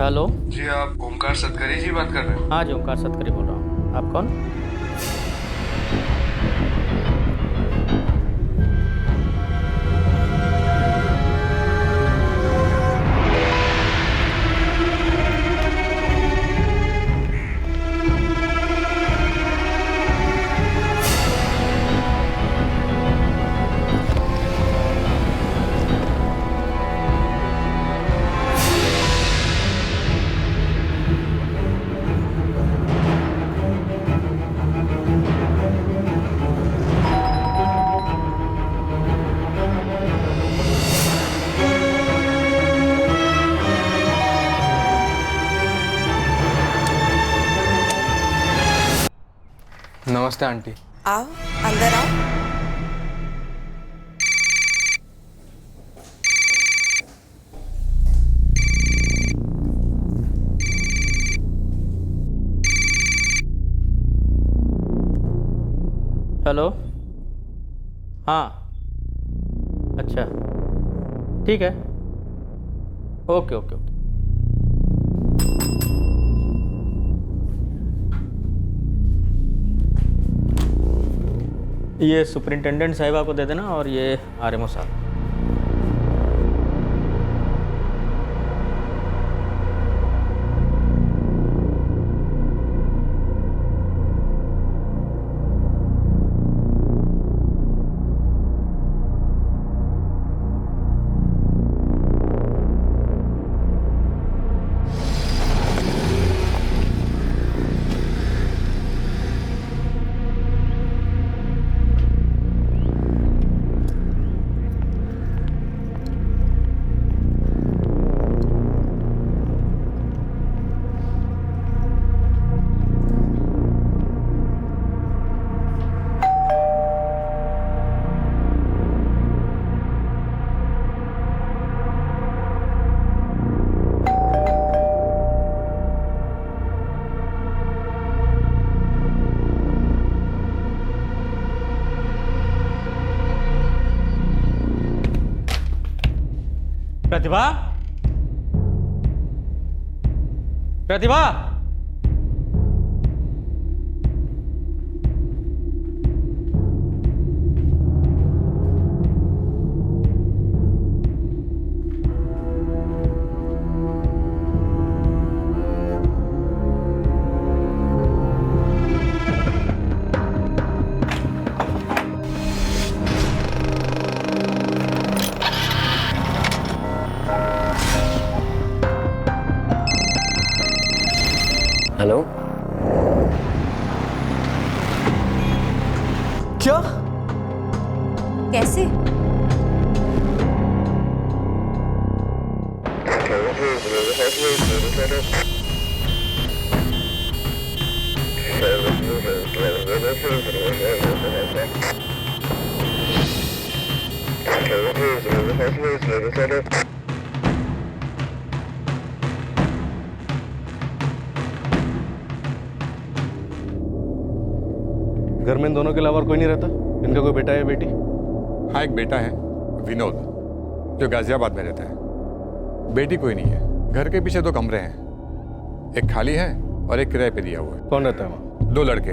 Hello. जी आप ओमकार सतकरी जी बात कर रहे हैं? हाँ जी, ओमकार सतकरी बोल रहा हूँ। आप कौन? नमस्ते आंटी। आओ, अंदर आओ। हेलो। हाँ। अच्छा, ठीक है। Okay okay okay. ये सुपरिंटेंडेंट साहिबा को दे देना और ये आरएमओ साहब। प्रतिभा, प्रतिभा। हेलो। क्या? कैसे? घर में इन दोनों के अलावा और कोई नहीं रहता? इनका कोई बेटा या बेटी? हाँ, एक बेटा है विनोद, जो गाजियाबाद में रहता है। बेटी कोई नहीं है। घर के पीछे 2 कमरे हैं, एक खाली है और एक किराए पे दिया हुआ है। कौन रहता है वहाँ? 2 लड़के।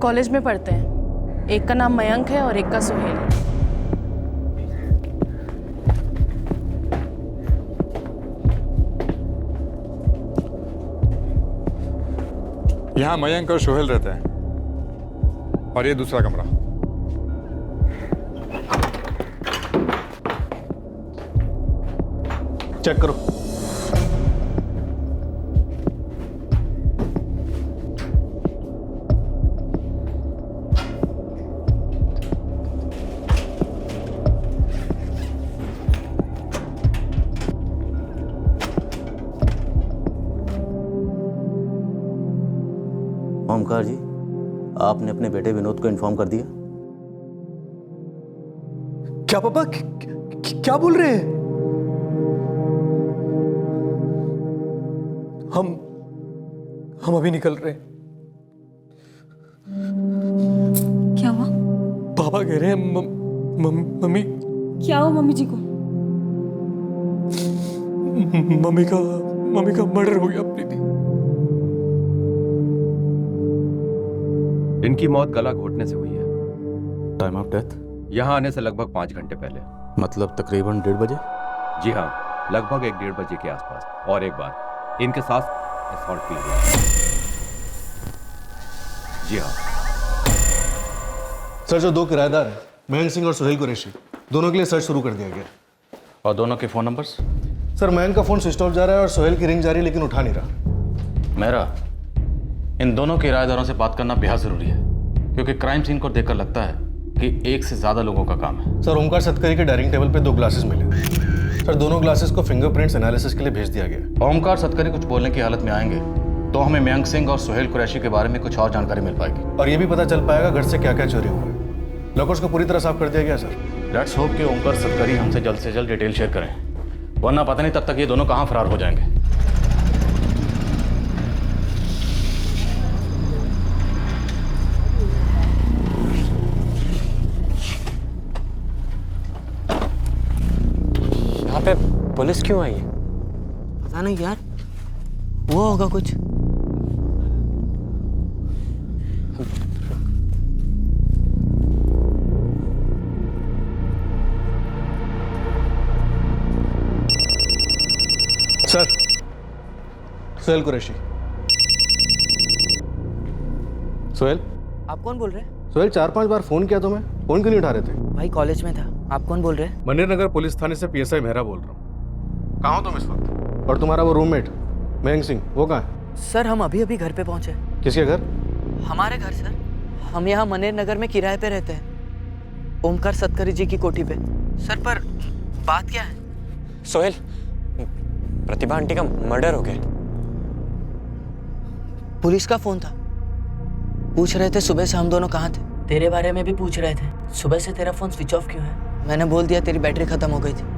कॉलेज में पढ़ते हैं। एक का नाम मयंक है और एक का सुहेल। यहाँ मयंक और सोहेल रहते हैं और ये दूसरा कमरा। चेक करो। ओमकार जी, आपने अपने बेटे विनोद को इन्फॉर्म कर दिया? क्या पापा? क्या बोल रहे हैं? हम अभी निकल रहे हैं। क्या हुआ? पापा कह रहे हैं मम्मी। क्या हुआ मम्मी जी को? मम्मी का मर्डर हो गया प्रीति। इनकी मौत गला घोटने से हुई है। टाइम ऑफ डेथ यहाँ आने से लगभग 5 घंटे पहले। मतलब तकरीबन 1:30 बजे। जी हाँ, लगभग 1-1:30 बजे के आसपास। और एक बार इनके साथ असॉल्ट भी हुआ। जी हाँ सर, जो 2 किराएदार हैं, मयंक सिंह और सुहेल कुरैशी, दोनों के लिए सर्च शुरू कर दिया गया। और दोनों के फ़ोन नंबर्स? सर, मयंक का फ़ोन स्विच ऑफ जा रहा है और सुहेल की रिंग जा रही है लेकिन उठा नहीं रहा। मेरा इन दोनों किराएदारों से बात करना बेहद ज़रूरी है, क्योंकि क्राइम सीन को देखकर लगता है कि एक से ज़्यादा लोगों का काम है। सर, ओमकार सतकरी के डाइनिंग टेबल पे 2 ग्लासेस मिले। सर, दोनों ग्लासेस को फिंगरप्रिंट्स एनालिसिस के लिए भेज दिया गया। ओमकार सतकरी कुछ बोलने की हालत में आएंगे तो हमें मयंक सिंह और सुहेल कुरैशी के बारे में कुछ और जानकारी मिल पाएगी। और ये भी पता चल पाएगा घर से क्या क्या चोरी हुआ है। लॉकर्स को पूरी तरह साफ कर दिया गया सर। लेट्स होप कि ओमकार सतकरी हमसे जल्द से जल्द डिटेल शेयर करें, वरना पता नहीं तब तक ये दोनों कहाँ फरार हो जाएंगे। यहाँ पे पुलिस क्यों आई है? पता नहीं यार, हुआ होगा कुछ। सर, सुहेल कुरैशी। सुहेल? आप कौन बोल रहे हैं? सुहेल, 4-5 बार फोन किया तुम्हें, फोन क्यों नहीं उठा रहे थे? भाई कॉलेज में था। आप कौन बोल रहे हैं? मनेर नगर पुलिस थाने से PSI मेहरा बोल रहा हूँ। कहाँ हो तुम इस वक्त? और तुम्हारा वो रूममेट मयंक सिंह, वो कहाँ है? सर, हम अभी अभी घर पे पहुंचे। किसके घर? हमारे घर सर। हम यहाँ मनेर नगर में किराए पे रहते हैं, ओमकार सतकरी जी की कोठी पे। सर, पर बात क्या है? सोहेल, प्रतिभा आंटी का मर्डर हो गया। पुलिस का फोन था, पूछ रहे थे सुबह से हम दोनों कहाँ थे। तेरे बारे में भी पूछ रहे थे, सुबह से तेरा फोन स्विच ऑफ क्यों है? मैंने बोल दिया तेरी बैटरी खत्म हो गई थी।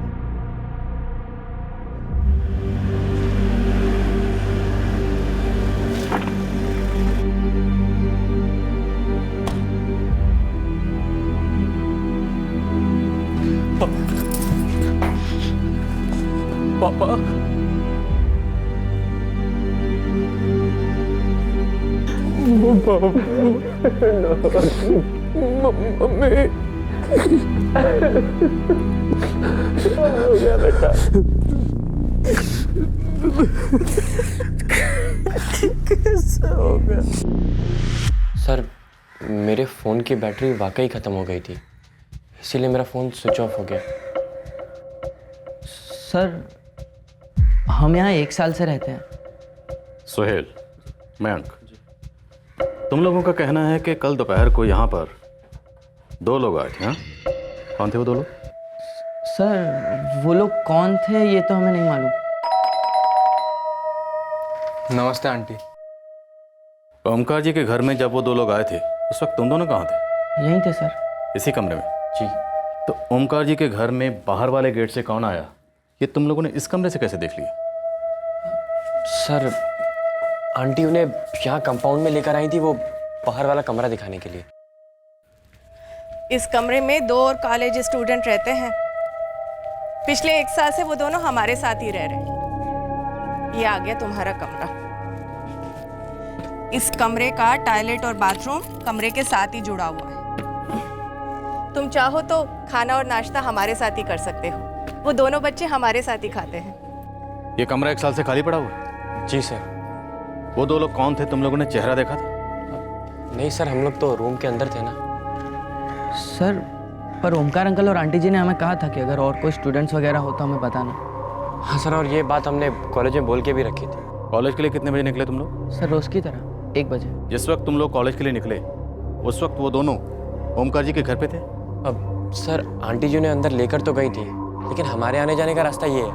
पापा, सर, मेरे फ़ोन की बैटरी वाकई ख़त्म हो गई थी, इसीलिए मेरा फ़ोन स्विच ऑफ हो गया। सर, हम यहाँ 1 साल से रहते हैं। सुहेल, मयंक, तुम लोगों का कहना है कि कल दोपहर को यहाँ पर 2 लोग आए थे। हाँ, कौन थे वो 2 लोग? सर, वो लोग कौन थे ये तो हमें नहीं मालूम। नमस्ते आंटी। ओमकार जी के घर में जब वो 2 लोग आए थे उस वक्त तुम दोनों कहाँ थे? यहीं थे सर। इसी कमरे में? जी। तो ओमकार जी के घर में बाहर वाले गेट से कौन आया, ये तुम लोगों ने इस कमरे से कैसे देख लिया? सर, आंटी उन्हें यहाँ कंपाउंड में लेकर आई थी, वो बाहर वाला कमरा दिखाने के लिए। इस कमरे में 2 और कॉलेज स्टूडेंट रहते हैं। पिछले 1 साल से वो दोनों हमारे साथ ही रह रहे हैं। ये आ गया तुम्हारा कमरा। इस कमरे का टॉयलेट और बाथरूम कमरे के साथ ही जुड़ा हुआ है। तुम चाहो तो खाना और नाश्ता हमारे साथ ही कर सकते हो। वो दोनों बच्चे हमारे साथ ही खाते हैं। ये कमरा 1 साल से खाली पड़ा हुआ है? जी सर। वो 2 लोग कौन थे, तुम लोगों ने चेहरा देखा था? नहीं सर, हम लोग तो रूम के अंदर थे ना। सर, पर ओमकार अंकल और आंटी जी ने हमें कहा था कि अगर और कोई स्टूडेंट्स वगैरह हो तो हमें बताना। हाँ सर, और ये बात हमने कॉलेज में बोल के भी रखी थी। कॉलेज के लिए कितने बजे निकले तुम लोग? सर, रोज़ की तरह 1 बजे। जिस वक्त तुम लोग कॉलेज के लिए निकले उस वक्त वो दोनों ओमकार जी के घर पे थे? अब सर, आंटी जी ने अंदर लेकर तो गई थी, लेकिन हमारे आने जाने का रास्ता ये है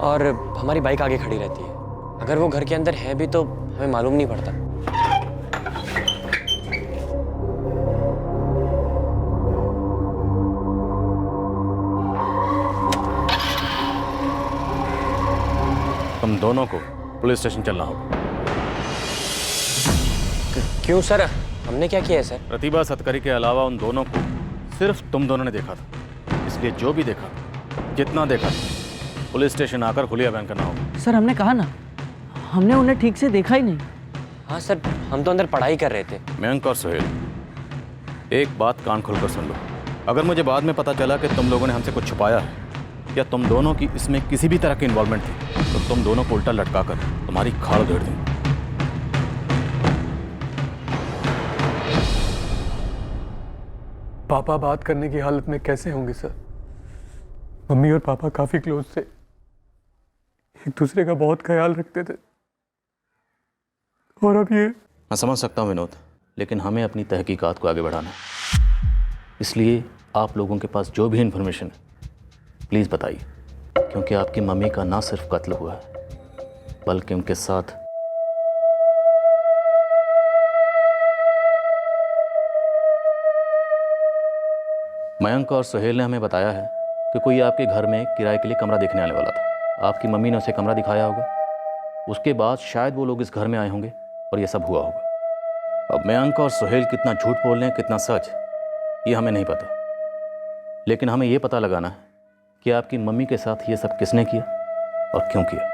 और हमारी बाइक आगे खड़ी रहती है। अगर वो घर के अंदर है भी तो हमें मालूम नहीं पड़ता। तुम दोनों को पुलिस स्टेशन चलना होगा। क्यों सर, हमने क्या किया है सर? प्रतिभा सतकरी के अलावा उन दोनों को सिर्फ तुम दोनों ने देखा था, इसलिए जो भी देखा, जितना देखा, पुलिस स्टेशन आकर खुलिया बयान करना होगा। सर हमने कहा ना, हमने उन्हें ठीक से देखा ही नहीं। हाँ सर, हम तो अंदर पढ़ाई कर रहे थे। मयंक और सुहेल, एक बात कान खोलकर सुन लो। अगर मुझे बाद में पता चला कि तुम लोगों ने हमसे कुछ छुपाया है या तुम दोनों की इसमें किसी भी तरह की इन्वॉल्वमेंट थी, तो तुम दोनों को उल्टा लटकाकर तुम्हारी खाड़ उधेड़ दूं। पापा बात करने की हालत में कैसे होंगे सर? मम्मी और पापा काफी क्लोज थे, एक दूसरे का बहुत ख्याल रखते थे, और अब ये। मैं समझ सकता हूँ विनोद, लेकिन हमें अपनी तहकीकात को आगे बढ़ाना है। इसलिए आप लोगों के पास जो भी इंफॉर्मेशन है प्लीज़ बताइए, क्योंकि आपकी मम्मी का ना सिर्फ कत्ल हुआ है बल्कि उनके साथ मयंक और सुहेल ने हमें बताया है कि कोई आपके घर में किराए के लिए कमरा देखने आने वाला था। आपकी मम्मी ने उसे कमरा दिखाया होगा, उसके बाद शायद वो लोग इस घर में आए होंगे और ये सब हुआ होगा। अब मयंक और सुहेल कितना झूठ बोल रहे हैं, कितना सच, ये हमें नहीं पता, लेकिन हमें ये पता लगाना है कि आपकी मम्मी के साथ ये सब किसने किया और क्यों किया।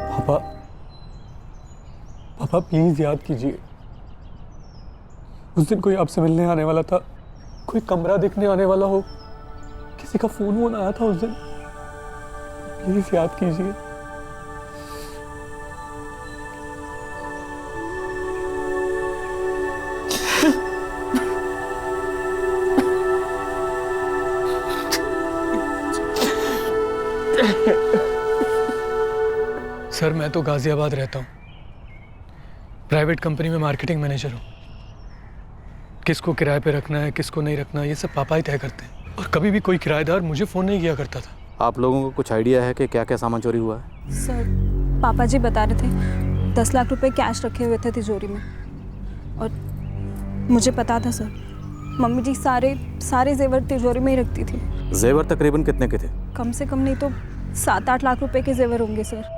पापा, पापा प्लीज याद कीजिए, उस दिन कोई आपसे मिलने आने वाला था, कोई कमरा देखने आने वाला हो, किसी का फोन वोन आया था उस दिन, प्लीज याद कीजिए। सर मैं तो गाजियाबाद रहता हूँ, प्राइवेट कंपनी में मार्केटिंग मैनेजर हूँ। किसको किराए पे रखना है, किसको नहीं रखना, ये सब पापा ही तय करते हैं, और कभी भी कोई किराएदार मुझे फ़ोन नहीं किया करता था। आप लोगों को कुछ आइडिया है कि क्या क्या सामान चोरी हुआ है? सर पापा जी बता रहे थे 10 लाख रुपए कैश रखे हुए थे तिजोरी में, और मुझे पता था सर, मम्मी जी सारे जेवर तिजोरी में ही रखती थी। जेवर तकरीबन कितने के थे? कम से कम नहीं तो 7-8 लाख रुपए के जेवर होंगे सर।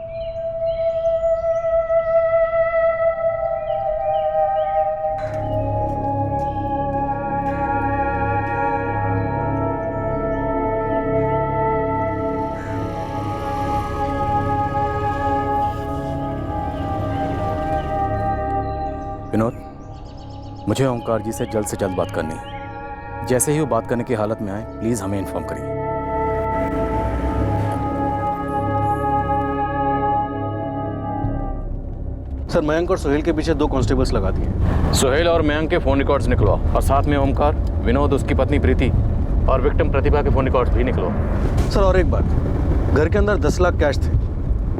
विनोद, मुझे ओंकार जी से जल्द बात करनी है। जैसे ही वो बात करने की हालत में आए प्लीज़ हमें इन्फॉर्म करिए। सर मयंक और सुहेल के पीछे 2 कांस्टेबल्स लगा दिए। सुहेल और मयंक के फ़ोन रिकॉर्ड्स निकलवाओ, और साथ में ओंकार, विनोद, उसकी पत्नी प्रीति और विक्टिम प्रतिभा के फ़ोन रिकॉर्ड्स भी निकलवाओ। सर और एक बात, घर के अंदर 10 लाख कैश थे,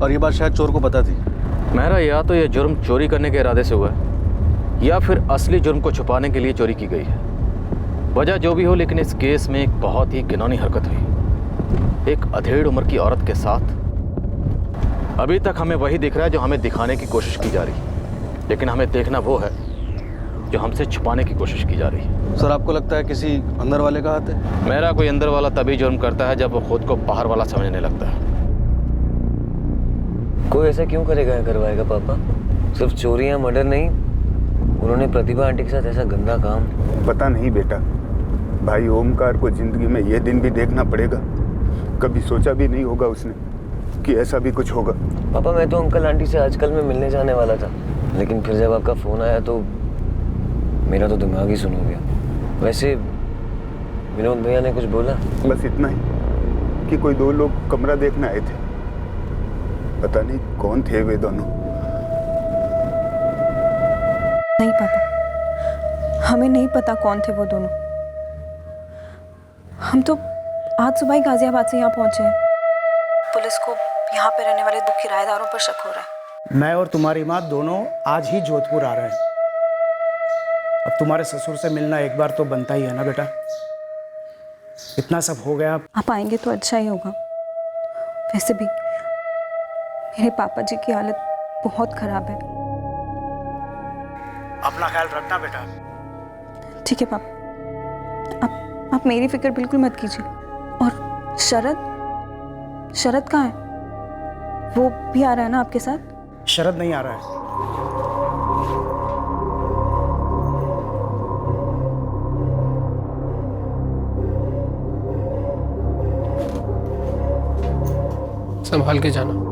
और ये बात शायद चोर को पता थी। मेहरा, या तो ये जुर्म चोरी करने के इरादे से हुआ है या फिर असली जुर्म को छुपाने के लिए चोरी की गई है। वजह जो भी हो, लेकिन इस केस में एक बहुत ही घिनौनी हरकत हुई, एक अधेड़ उम्र की औरत के साथ। अभी तक हमें वही दिख रहा है जो हमें दिखाने की कोशिश की जा रही है, लेकिन हमें देखना वो है जो हमसे छुपाने की कोशिश की जा रही है। सर आपको लगता है किसी अंदर वाले का हाथ है? मेरा कोई अंदर वाला तभी जुर्म करता है जब वो खुद को बाहर वाला समझने लगता है। कोई ऐसा क्यों करेगा या करवाएगा पापा? सिर्फ चोरी या मर्डर नहीं, उन्होंने प्रतिभा आंटी के साथ ऐसा गंदा काम। पता नहीं बेटा, भाई ओमकार को जिंदगी में ये दिन भी देखना पड़ेगा। कभी सोचा भी नहीं होगा उसने कि ऐसा भी कुछ होगा। पापा मैं तो अंकल आंटी से आजकल में मिलने जाने वाला था, लेकिन फिर जब आपका फ़ोन आया तो मेरा तो दिमाग ही सुन हो गया। वैसे विनोद भैया ने कुछ बोला? बस इतना ही कि कोई 2 लोग कमरा देखने आए थे, पता नहीं कौन थे वे दोनों। नहीं पापा, हमें नहीं पता कौन थे वो दोनों। हम तो आज सुबह ही गाजियाबाद से यहाँ पहुँचे हैं। पुलिस को यहाँ पे रहने वाले 2 किराएदारों पर शक हो रहा है। मैं और तुम्हारी माँ दोनों आज ही जोधपुर आ रहे हैं। अब तुम्हारे ससुर से मिलना एक बार तो बनता ही है ना बेटा। इतना सब हो गया, आप आएंगे तो अच्छा ही होगा। वैसे भी मेरे पापा जी की हालत बहुत खराब है। अपना ख्याल रखना बेटा। ठीक है पापा, आप मेरी फिक्र बिल्कुल मत कीजिए। और शरद, शरद कहाँ है? वो भी आ रहा है ना आपके साथ? शरद नहीं आ रहा है। संभाल के जाना।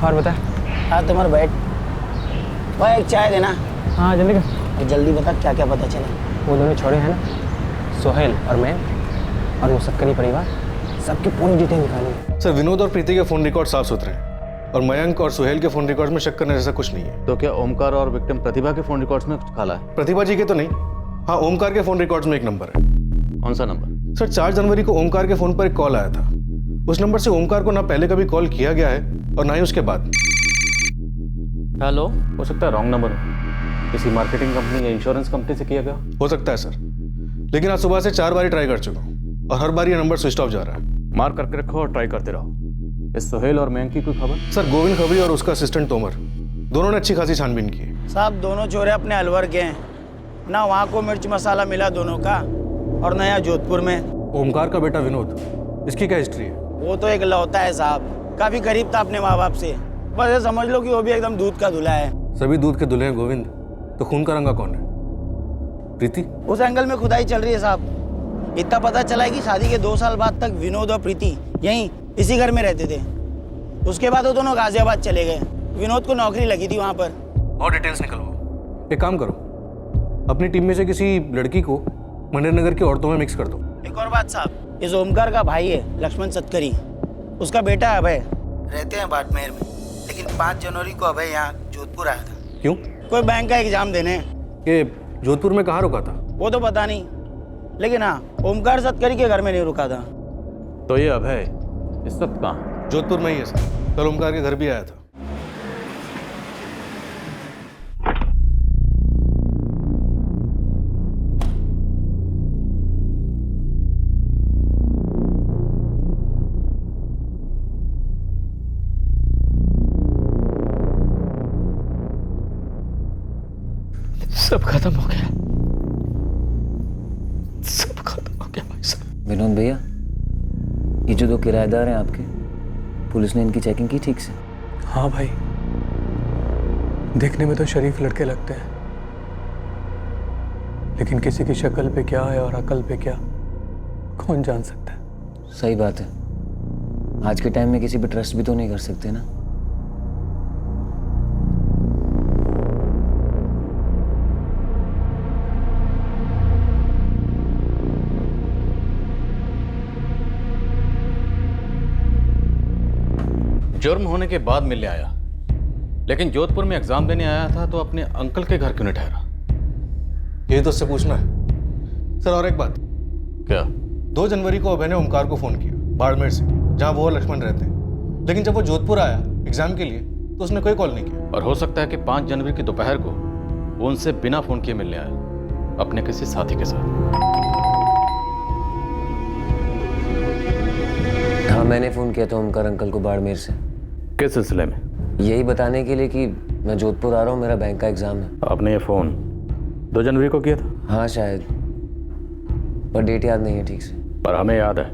और बता। हाँ तुम्हारा बैठ भाई, एक चाय देना। हाँ जल्दी कर। जल्दी बता क्या क्या पता चला। वो दोनों छोड़े हैं ना, सोहेल और मैं और वो सक्करी परिवार, सबकी पूरी डिटेल निकाली। सर विनोद और प्रीति के फ़ोन रिकॉर्ड साफ सुथरे हैं और मयंक और सुहेल के फ़ोन रिकॉर्ड्स में शक करने जैसा कुछ नहीं है। तो क्या ओमकार और विक्टिम प्रतिभा के फ़ोन रिकॉर्ड्स में कुछ काला है? प्रतिभा जी के तो नहीं, हाँ ओमकार के फ़ोन रिकॉर्ड्स में एक नंबर है। कौन सा नंबर? सर 4 जनवरी को ओमकार के फ़ोन पर एक कॉल आया था। उस नंबर से ओमकार को ना पहले कभी कॉल किया गया है और ना ही उसके बाद। हेलो, हो सकता है रॉन्ग नंबर हो, किसी मार्केटिंग कंपनी या इंश्योरेंस कंपनी से किया गया हो सकता है सर, लेकिन आज सुबह से 4 बार ट्राई कर चुका हूँ और हर बार ये नंबर स्विच ऑफ जा रहा है। मार्क करके रखो और ट्राई करते रहो। इस सोहेल और मयंक की कोई खबर? सर गोविंद खबरी और उसका असिस्टेंट तोमर दोनों ने अच्छी खासी छानबीन की है। साहब दोनों चोरे अपने अलवर के हैं ना, वहाँ को मिर्च मसाला मिला दोनों का, और नया जोधपुर में। ओमकार का बेटा विनोद, इसकी क्या हिस्ट्री है? वो तो एक लौता है साहब, काफी करीब था अपने माँ बाप से, बस ये समझ लो कि वो भी एकदम दूध का दूल्हा है। सभी दूध के दूल्हे हैं गोविंद, तो खून का रंगा कौन है? प्रीति? उस एंगल में खुदाई चल रही है साहब। इतना पता चला है कि शादी के 2 साल बाद तक विनोद और प्रीति यहीं इसी घर में रहते थे। उसके बाद वो दोनों गाजियाबाद चले गए। विनोद को नौकरी लगी थी वहाँ पर। और डिटेल्स निकलवाओ। एक काम करो, अपनी टीम में से किसी लड़की को मंडनगर की औरतों में मिक्स कर दो। एक और बात साहब, इस ओमकार का भाई है लक्ष्मण सतकरी, उसका बेटा है अभय, रहते हैं बाड़मेर में, लेकिन 5 जनवरी को अभय यहाँ जोधपुर आया था। क्यों? कोई बैंक का एग्जाम देने। ये जोधपुर में कहाँ रुका था? वो तो पता नहीं, लेकिन हाँ ओमकार सतकरी के घर में नहीं रुका था। तो ये अभय इस वक्त कहाँ? जोधपुर में ही है सर, कल ओमकार के घर भी आया था। सब खत्म हो गया, सब खत्म हो गया भाई साहब। विनोद भैया, ये जो 2 किराएदार हैं आपके, पुलिस ने इनकी चेकिंग की ठीक से? हाँ भाई, देखने में तो शरीफ लड़के लगते हैं, लेकिन किसी की शक्ल पे क्या है और अकल पे क्या, कौन जान सकता है। सही बात है, आज के टाइम में किसी पे ट्रस्ट भी तो नहीं कर सकते ना। जुर्म होने के बाद मिलने आया, लेकिन जोधपुर में एग्जाम देने आया था तो अपने अंकल के घर क्यों नहीं ठहरा? ये तो उससे पूछना है। सर और एक बात। क्या? 2 जनवरी को अभय ने ओमकार को फोन किया बाड़मेर से, जहां वो और लक्ष्मण रहते हैं, लेकिन जब वो जोधपुर आया एग्जाम के लिए तो उसने कोई कॉल नहीं किया। और हो सकता है कि 5 जनवरी की दोपहर को वो उनसे बिना फोन किए मिलने आया, अपने किसी साथी के साथ। हाँ मैंने फ़ोन किया था ओमकार अंकल को बाड़मेर से। किस सिलसिले में? यही बताने के लिए कि मैं जोधपुर आ रहा हूँ, मेरा बैंक का एग्ज़ाम है। आपने ये फ़ोन 2 जनवरी को किया था? हाँ शायद, पर डेट याद नहीं है ठीक से। पर हमें याद है,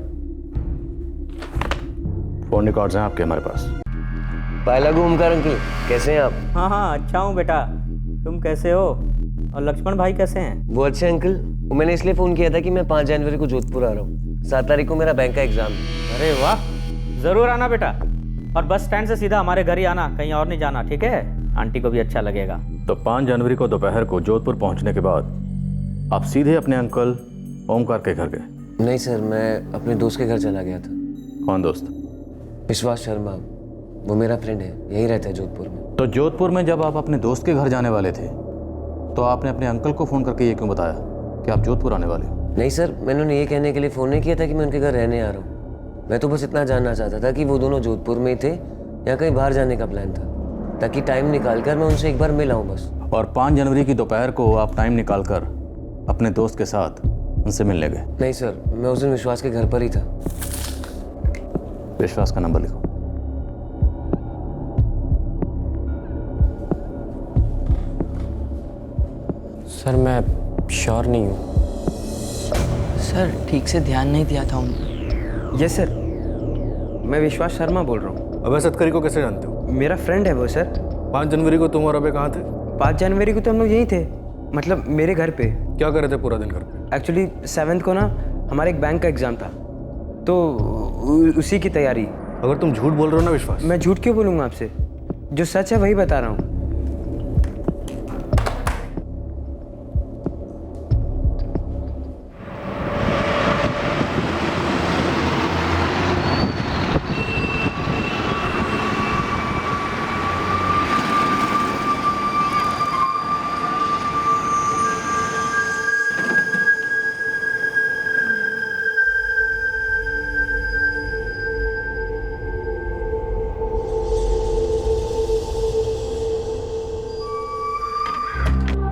फ़ोन रिकॉर्ड्स हैं आपके हमारे पास। पाए लगू ओमकार अंकल, कैसे हैं आप? हाँ हाँ अच्छा हूँ बेटा, तुम कैसे हो? और लक्ष्मण भाई कैसे हैं? वो अच्छे अंकल, वो मैंने इसलिए फ़ोन किया था कि मैं 5 जनवरी को जोधपुर आ रहा हूँ, 7 तारीख को मेरा बैंक का एग्ज़ाम है। अरे वाह, ज़रूर आना बेटा, और बस स्टैंड से सीधा हमारे घर ही आना, कहीं और नहीं जाना, ठीक है? आंटी को भी अच्छा लगेगा। तो 5 जनवरी को दोपहर को जोधपुर पहुंचने के बाद आप सीधे अपने अंकल ओमकार के घर गए? नहीं सर, मैं अपने दोस्त के घर चला गया था। कौन दोस्त? विश्वास शर्मा, वो मेरा फ्रेंड है, यहीं रहता है जोधपुर में। तो जोधपुर में जब आप अपने दोस्त के घर जाने वाले थे तो आपने अपने अंकल को फ़ोन करके ये क्यों बताया कि आप जोधपुर आने वाले हो? नहीं सर, मैंने उन्हें ये कहने के लिए फ़ोन नहीं किया था कि मैं उनके घर रहने आ रहा हूँ। मैं तो बस इतना जानना चाहता था कि वो दोनों जोधपुर में ही थे या कहीं बाहर जाने का प्लान था, ताकि टाइम निकाल कर मैं उनसे एक बार मिल आऊँ बस। और 5 जनवरी की दोपहर को आप टाइम निकाल कर अपने दोस्त के साथ उनसे मिलने गए? नहीं सर, मैं उस दिन विश्वास के घर पर ही था। विश्वास का नंबर लिखो। सर मैं श्योर नहीं हूँ। सर ठीक से ध्यान नहीं दिया था उन्होंने। यस सर, मैं विश्वास शर्मा बोल रहा हूँ। अबे सतकरी को कैसे जानते हो? मेरा फ्रेंड है वो सर। 5 जनवरी को तुम और अबे कहाँ थे? 5 जनवरी को तो हम लोग यहीं थे, मतलब मेरे घर पे। क्या कर रहे थे पूरा दिन घर पे? एक्चुअली 7th को ना हमारे एक बैंक का एग्ज़ाम था, तो उसी की तैयारी। अगर तुम झूठ बोल रहे हो ना विश्वास। मैं झूठ क्यों बोलूँगा आपसे? जो सच है वही बता रहा हूँ।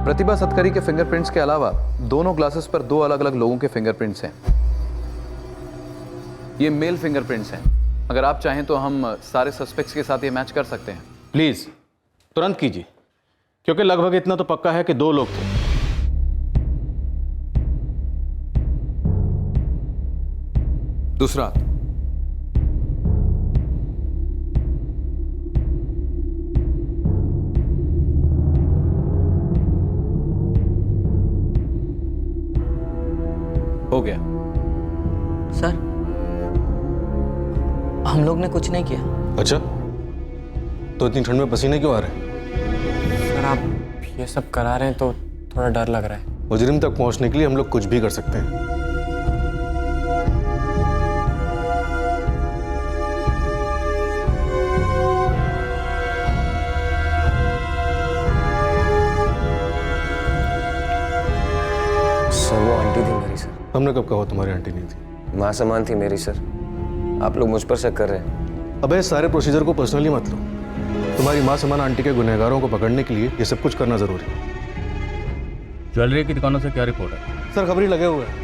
प्रतिभा सतकरी के फिंगरप्रिंट्स के अलावा दोनों ग्लासेस पर 2 अलग अलग लोगों के फिंगरप्रिंट्स हैं। ये मेल फिंगरप्रिंट्स हैं। अगर आप चाहें तो हम सारे सस्पेक्ट्स के साथ ये मैच कर सकते हैं। प्लीज़ तुरंत कीजिए, क्योंकि लगभग इतना तो पक्का है कि 2 लोग थे। दूसरा, हो गया। सर हम लोग ने कुछ नहीं किया। अच्छा, तो इतनी ठंड में पसीने क्यों आ रहे हैं? सर आप ये सब करा रहे हैं तो थोड़ा डर लग रहा है। मुजरिम तक पहुंचने के लिए हम लोग कुछ भी कर सकते हैं। सर वो आंटी थी मेरी सर। हमने कब कहा तुम्हारी आंटी नहीं थी? माँ समान थी मेरी सर। आप लोग मुझ पर शक कर रहे हैं। अबे इस सारे प्रोसीजर को पर्सनली मत लो। तुम्हारी माँ समान आंटी के गुनहगारों को पकड़ने के लिए ये सब कुछ करना जरूरी है। ज्वेलरी की दुकानों से क्या रिपोर्ट है? सर खबरी लगे हुए हैं,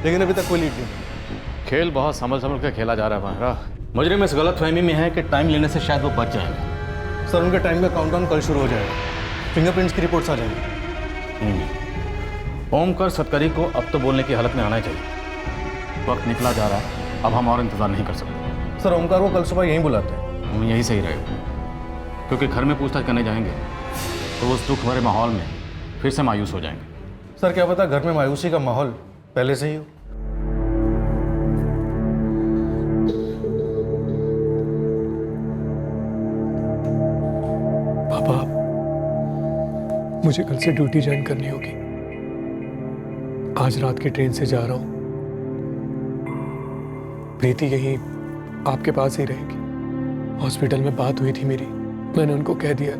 लेकिन अभी तक कोई लीड नहीं। खेल बहुत संभल संभल के खेला जा रहा है हमारा। मुजरिम इस गलतफहमी में है कि टाइम लेने से शायद वो बच जाएंगे। सर उनके टाइम का काउंटडाउन कल शुरू हो जाएगा। फिंगरप्रिंट्स की रिपोर्ट्स आ जाएंगी। ओमकार सतकरी को अब तो बोलने की हालत में आना चाहिए। वक्त निकला जा रहा है, अब हम और इंतजार नहीं कर सकते। सर ओमकार को कल सुबह यहीं बुलाते हैं। हम यही सही रहेगा, क्योंकि घर में पूछताछ करने जाएंगे तो उस दुख भरे माहौल में फिर से मायूस हो जाएंगे। सर क्या पता घर में मायूसी का माहौल पहले से ही हो। पापा मुझे कल से ड्यूटी ज्वाइन करनी होगी। आज रात की ट्रेन से जा रहा हूँ। प्रीति यहीं आपके पास ही रहेगी। हॉस्पिटल में बात हुई थी मेरी, मैंने उनको कह दिया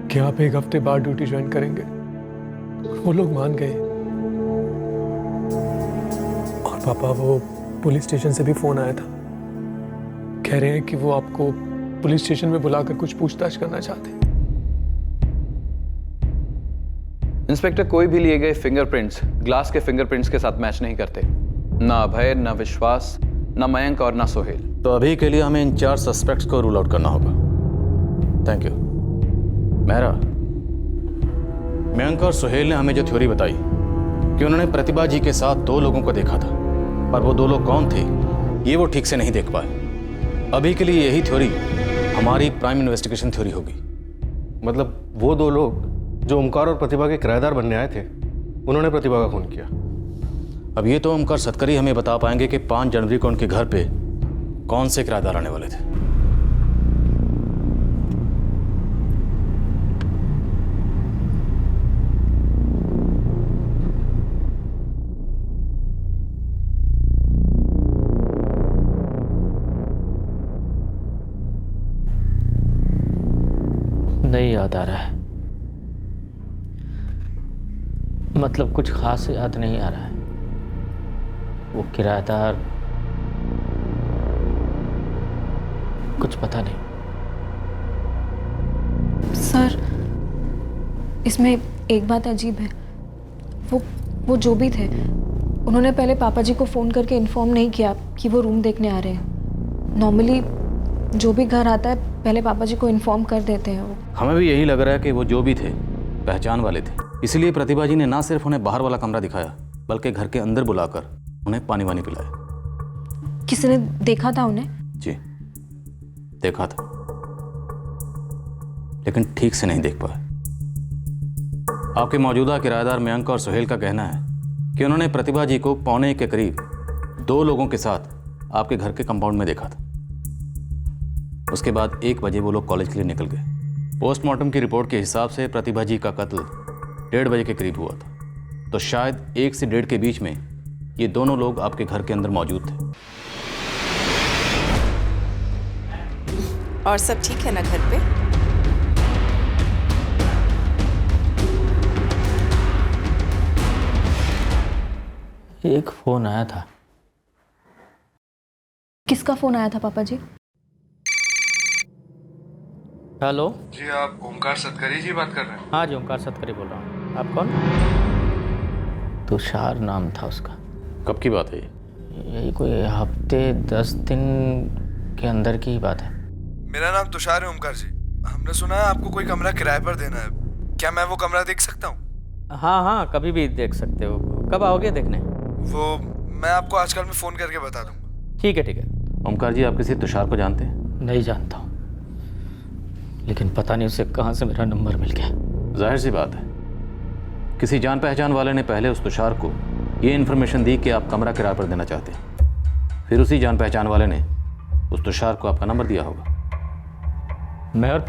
कि आप 1 हफ्ते बाद ड्यूटी ज्वाइन करेंगे, और वो लोग मान गए। और पापा वो पुलिस स्टेशन से भी फ़ोन आया था, कह रहे हैं कि वो आपको पुलिस स्टेशन में बुलाकर कुछ पूछताछ करना चाहते हैं। इंस्पेक्टर, कोई भी लिए गए फिंगरप्रिंट्स ग्लास के फिंगरप्रिंट्स के साथ मैच नहीं करते। ना अभय, ना विश्वास, ना मयंक और ना सोहेल। तो अभी के लिए हमें इन 4 सस्पेक्ट्स को रूल आउट करना होगा। Thank you. मेहरा, मयंक और सोहेल ने हमें जो थ्योरी बताई कि उन्होंने प्रतिभा जी के साथ 2 लोगों को देखा था, पर वो 2 लोग कौन थे ये वो ठीक से नहीं देख पाए। अभी के लिए यही थ्योरी हमारी प्राइम इन्वेस्टिगेशन थ्योरी होगी। मतलब वो 2 लोग जो ओमकार और प्रतिभा के किराएदार बनने आए थे, उन्होंने प्रतिभा का खून किया। अब ये तो ओमकार सतकरी हमें बता पाएंगे कि 5 जनवरी को उनके घर पे कौन से किराएदार आने वाले थे। नहीं याद आ रहा है, मतलब कुछ खास याद नहीं आ रहा है। वो किराएदार, कुछ पता नहीं। सर, इसमें एक बात अजीब है। वो जो भी थे, उन्होंने पहले पापा जी को फ़ोन करके इन्फॉर्म नहीं किया कि वो रूम देखने आ रहे हैं। नॉर्मली जो भी घर आता है पहले पापा जी को इन्फॉर्म कर देते हैं वो। हमें भी यही लग रहा है कि वो जो भी थे पहचान वाले थे, इसलिए प्रतिभा जी ने ना सिर्फ उन्हें बाहर वाला कमरा दिखाया बल्कि घर के अंदर बुलाकर उन्हें पानी वानी पिलाया। किसी ने देखा था उन्हें? जी देखा था, लेकिन ठीक से नहीं देख पाए। आपके मौजूदा किराएदार मयंक और सुहेल का कहना है कि उन्होंने प्रतिभा जी को 1:45 के करीब 2 लोगों के साथ आपके घर के कंपाउंड में देखा था। उसके बाद 1 बजे वो लोग कॉलेज के लिए निकल गए। पोस्टमार्टम की रिपोर्ट के हिसाब से प्रतिभा जी का कत्ल 1:30 बजे के करीब हुआ था, तो शायद 1 से 1:30 के बीच में ये दोनों लोग आपके घर के अंदर मौजूद थे। और सब ठीक है ना घर पे? एक फोन आया था। किसका फ़ोन आया था पापा जी? हेलो जी, आप ओमकार सतकरी जी बात कर रहे हैं? हाँ जी, ओमकार सतकरी बोल रहा हूँ। आप कौन? तुषार नाम था उसका। कब की बात है ये? यही कोई हफ्ते 10 दिन के अंदर की ही बात है। मेरा नाम तुषार है ओमकार जी। हमने सुना है आपको कोई कमरा किराए पर देना है, क्या मैं वो कमरा देख सकता हूँ? हाँ हाँ, कभी भी देख सकते हो। कब आओगे देखने? वो मैं आपको आजकल में फ़ोन करके बता दूंगा। ठीक है ठीक है। ओमकार जी, आप किसी तुषार को जानते हैं? नहीं जानता हूँ, लेकिन पता नहीं उसे कहाँ से मेरा नंबर मिल गया। जाहिर सी बात है, किसी जान पहचान वाले ने पहले उस तुषार को ये इन्फॉर्मेशन दी कि आप कमरा किराए पर देना चाहते हैं। फिर उसी जान पहचान वाले ने उस तुषार को आपका नंबर दिया होगा। मैं और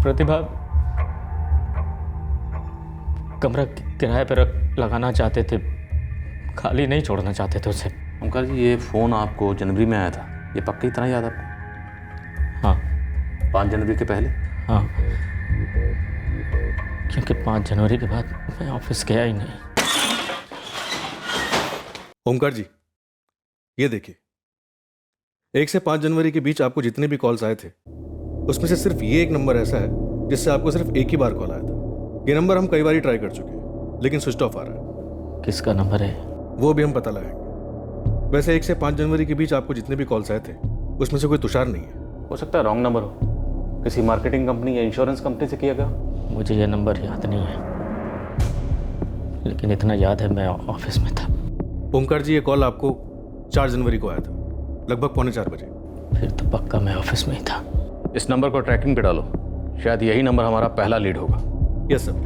प्रतिभा कमरा किराए पर लगाना चाहते थे, खाली नहीं छोड़ना चाहते थे उसे। ओमकार जी, ये फ़ोन आपको जनवरी में आया था, ये पक्की तरह याद आपको? हाँ। 5 जनवरी के पहले? हाँ, क्योंकि 5 जनवरी के बाद मैं ऑफिस गया ही नहीं। ओमकार जी, ये देखिए, 1 से 5 जनवरी के बीच आपको जितने भी कॉल्स आए थे उसमें से सिर्फ ये एक नंबर ऐसा है जिससे आपको सिर्फ एक ही बार कॉल आया था। ये नंबर हम कई बार ट्राई कर चुके हैं लेकिन स्विच ऑफ आ रहा है। किसका नंबर है? वो भी हम पता लगाएंगे। वैसे 1 से 5 जनवरी के बीच आपको जितने भी कॉल्स आए थे उसमें से कोई तुषार नहीं है। हो सकता है रॉन्ग नंबर हो, किसी मार्केटिंग कंपनी या इंश्योरेंस कंपनी से किया गया। मुझे ये नंबर याद नहीं है, लेकिन इतना याद है मैं ऑफिस में था। ओमकार जी, ये कॉल आपको 4 जनवरी को आया था, लगभग 3:45 बजे। फिर तो पक्का मैं ऑफिस में ही था। इस नंबर को ट्रैकिंग पे डालो, शायद यही नंबर हमारा पहला लीड होगा। Yes sir.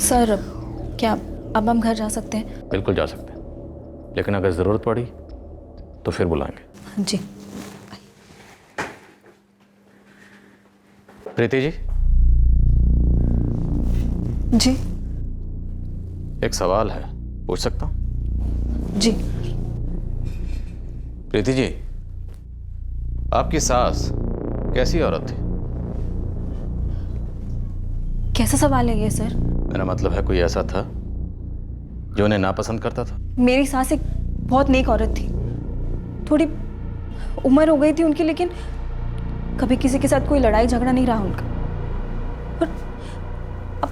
सर, क्या अब हम घर जा सकते हैं? बिल्कुल जा सकते हैं, लेकिन अगर ज़रूरत पड़ी तो फिर बुलाएंगे। जी। प्रीति जी। जी। एक सवाल है, पूछ सकता हूँ? जी। प्रीति जी, आपकी सास कैसी औरत थी? कैसा सवाल है ये सर? मेरा मतलब है, कोई ऐसा था जो उन्हें नापसंद करता था? मेरी सास एक बहुत नेक औरत थी। थोड़ी उम्र हो गई थी उनकी, लेकिन कभी किसी के साथ कोई लड़ाई झगड़ा नहीं रहा उनका। पर अब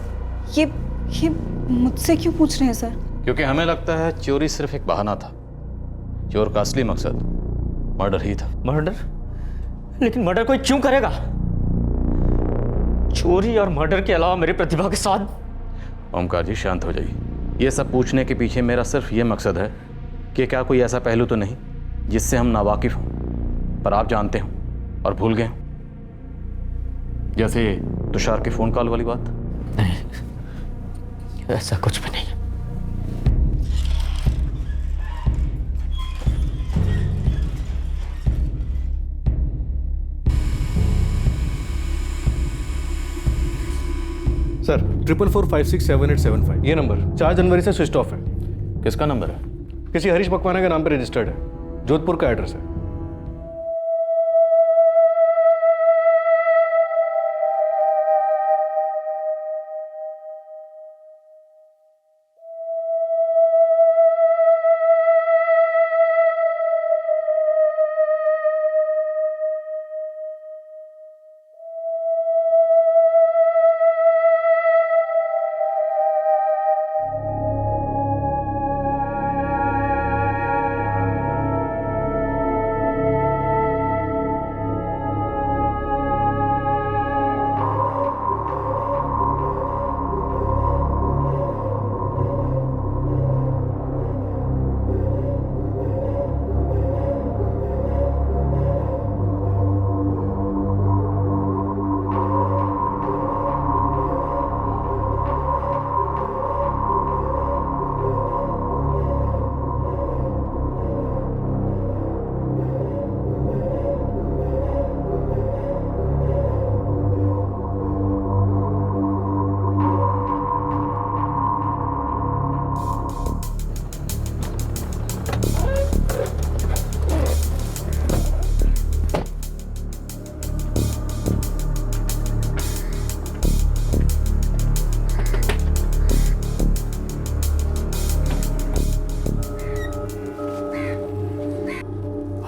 ये मुझसे क्यों पूछ रहे हैं सर? क्योंकि हमें लगता है चोरी सिर्फ एक बहाना था, चोर का असली मकसद मर्डर ही था। मर्डर? लेकिन मर्डर कोई क्यों करेगा? चोरी और मर्डर के अलावा मेरी प्रतिभा के साथ। ओमकार जी, शांत हो जाइए। ये सब पूछने के पीछे मेरा सिर्फ ये मकसद है कि क्या कोई ऐसा पहलू तो नहीं जिससे हम नावाकिफ हों पर आप जानते हो और भूल गए हों, जैसे तुषार के फ़ोन कॉल वाली बात। नहीं, ऐसा कुछ भी नहीं। सर 44467875 ये नंबर 4 जनवरी से स्विच ऑफ है। किसका नंबर है? किसी हरीश मकवाना के नाम पर रजिस्टर्ड है, जोधपुर का एड्रेस है।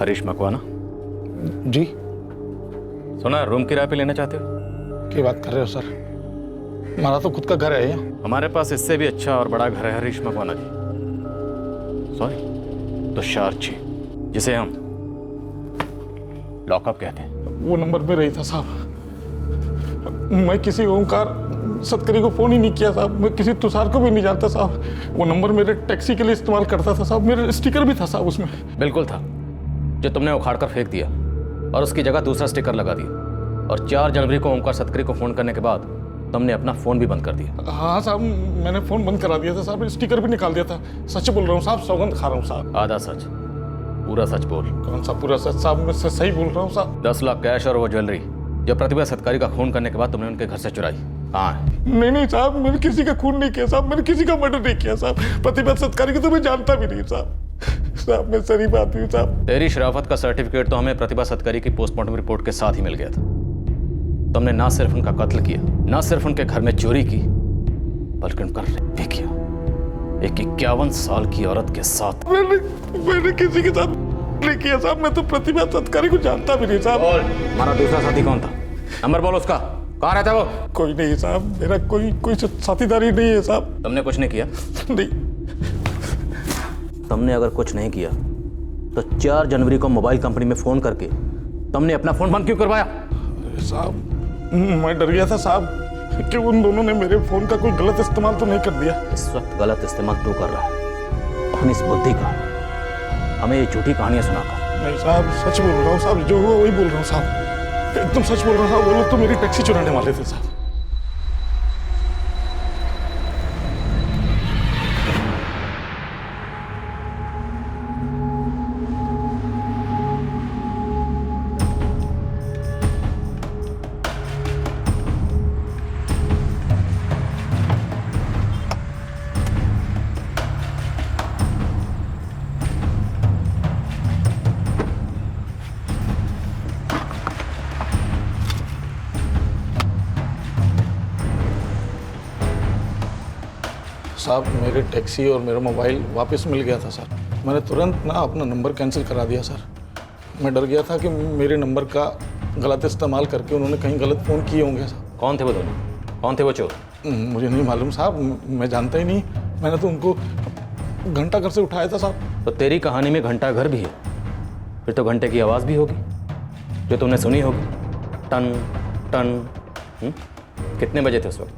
हरीश मकवाना जी। सुना रूम किराए पे लेना चाहते हो? क्या बात कर रहे हो सर, हमारा तो खुद का घर है। हमारे पास इससे भी अच्छा और बड़ा घर है हरीश मकवाना जी। सॉरी, तुषार जी, जिसे हम लॉकअप कहते हैं। वो नंबर पे रही था साहब, मैं किसी ओमकार सतकरी को फोन ही नहीं किया साहब, मैं किसी तुषार को भी नहीं जानता साहब। वो नंबर मेरे टैक्सी के लिए इस्तेमाल करता था साहब, मेरा स्टिकर भी था साहब उसमें। बिल्कुल था, जो तुमने उखाड़ कर फेंक दिया और उसकी जगह दूसरा स्टिकर लगा दिया। और 4 जनवरी को ओमकार सतकरी को फोन करने के बाद तुमने अपना फोन भी बंद कर दिया। हाँ साहब, मैंने फोन बंद करा दिया था साहब, स्टिकर भी निकाल दिया था। सच बोल रहा हूँ साहब, सौगंध खा रहा हूँ साहब। आधा सच, पूरा सच बोल। कौन सा पूरा सच साहब, मैं सही बोल रहा हूँ साहब। 10 लाख कैश और वो ज्वेलरी जो प्रतिभा सतकारी का खून करने के बाद तुमने उनके घर से चुराई, कहाँ है? नहीं साहब, मैंने किसी का खून नहीं किया साहब, मैंने किसी का मर्डर नहीं किया साहब। प्रतिभा सतकारी को तो मैं जानता भी नहीं साहब। साहब मैं सही बात हूँ साहब। तेरी शराफत का सर्टिफिकेट तो हमें प्रतिभा सतकारी की पोस्टमार्टम रिपोर्ट के साथ ही मिल गया था। तुमने ना सिर्फ उनका कत्ल किया, ना सिर्फ उनके घर में चोरी की, बल्कि उनका रेप भी किया, एक 51 साल की औरत के साथ। मैंने किसी के साथ नहीं किया साहब, मैं तो प्रतिभा सतकारी को जानता भी नहीं साहब। हमारा दूसरा साथी कौन था? नंबर बोलो उसका, कहाँ रहता है वो? कोई नहीं साहब, मेरा कोई साथीदारी नहीं है साहब। तुमने कुछ नहीं किया? नहीं। तुमने अगर कुछ नहीं किया तो 4 जनवरी को मोबाइल कंपनी में फोन करके तुमने अपना फोन बंद क्यों करवाया? साहब मैं डर गया था साहब कि उन दोनों ने मेरे फोन का कोई गलत इस्तेमाल तो नहीं कर दिया। इस वक्त गलत इस्तेमाल तू कर रहा है अपनी इस बुद्धि का, हमें ये झूठी कहानियां सुनाकर। नहीं साहब, सच बोल रहा हूँ साहब, जो हुआ वही बोल रहा हूँ साहब, एकदम सच बोल रहा हूँ साहब। वो लोग तो मेरी टैक्सी चुराने वाले थे साहब। साहब मेरी टैक्सी और मेरा मोबाइल वापस मिल गया था सर। मैंने तुरंत ना अपना नंबर कैंसिल करा दिया सर। मैं डर गया था कि मेरे नंबर का गलत इस्तेमाल करके उन्होंने कहीं गलत फ़ोन किए होंगे साहब। कौन थे वो दोनों? कौन थे वो चोर? मुझे नहीं मालूम साहब, मैं जानता ही नहीं। मैंने तो उनको घंटा घर से उठाया था साहब। तो तेरी कहानी में घंटा घर भी है, फिर तो घंटे की आवाज़ भी होगी जो तुमने सुनी होगी, टन टन। कितने बजे थे उस वक्त?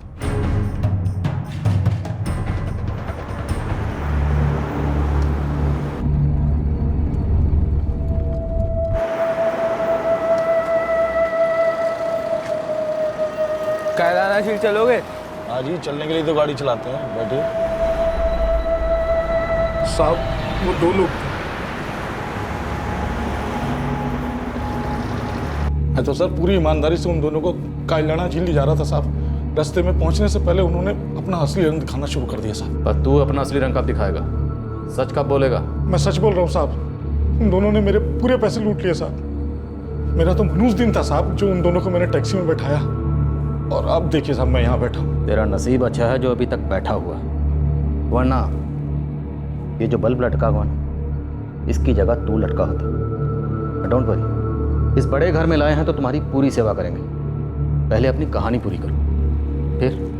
कैदानाशील चलोगे? हाँ जी, चलने के लिए तो गाड़ी चलाते हैं, बैठिए। साहब वो 2 लोग थे। मैं तो सर पूरी ईमानदारी से उन दोनों को कायलाना झील ले जा रहा था साहब। रास्ते में पहुंचने से पहले उन्होंने अपना असली रंग दिखाना शुरू कर दिया साहब। पर तू अपना असली रंग कब दिखाएगा? सच कब बोलेगा? मैं सच बोल रहा हूँ साहब, उन दोनों ने मेरे पूरे पैसे लूट लिए साहब। मेरा तो मनूस दिन था साहब जो उन दोनों को मैंने टैक्सी में बैठाया, और अब देखिए साहब मैं यहाँ बैठा हूँ। तेरा नसीब अच्छा है जो अभी तक बैठा हुआ, वरना ये जो बल्ब लटका हुआ ना, इसकी जगह तू लटका होता। डोंट वरी, इस बड़े घर में लाए हैं तो तुम्हारी पूरी सेवा करेंगे। पहले अपनी कहानी पूरी करो, फिर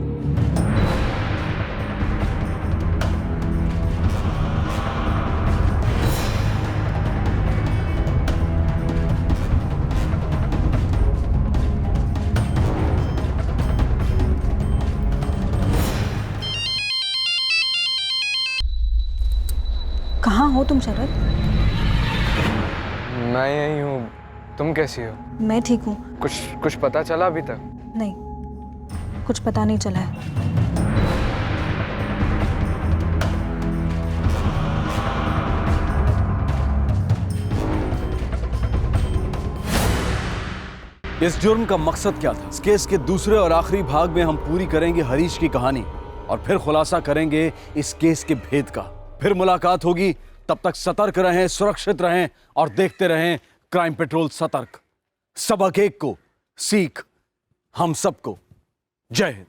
कहाँ हो तुम शरद? मैं यही हूँ, तुम कैसी हो? मैं ठीक हूँ। कुछ पता चला अभी तक? नहीं, कुछ पता नहीं चला है। इस जुर्म का मकसद क्या था? इस केस के दूसरे और आखिरी भाग में हम पूरी करेंगे हरीश की कहानी और फिर खुलासा करेंगे इस केस के भेद का। फिर मुलाकात होगी, तब तक सतर्क रहें, सुरक्षित रहें और देखते रहें क्राइम पेट्रोल सतर्क। सबक एक को, सीख हम सबको। जय हिंद।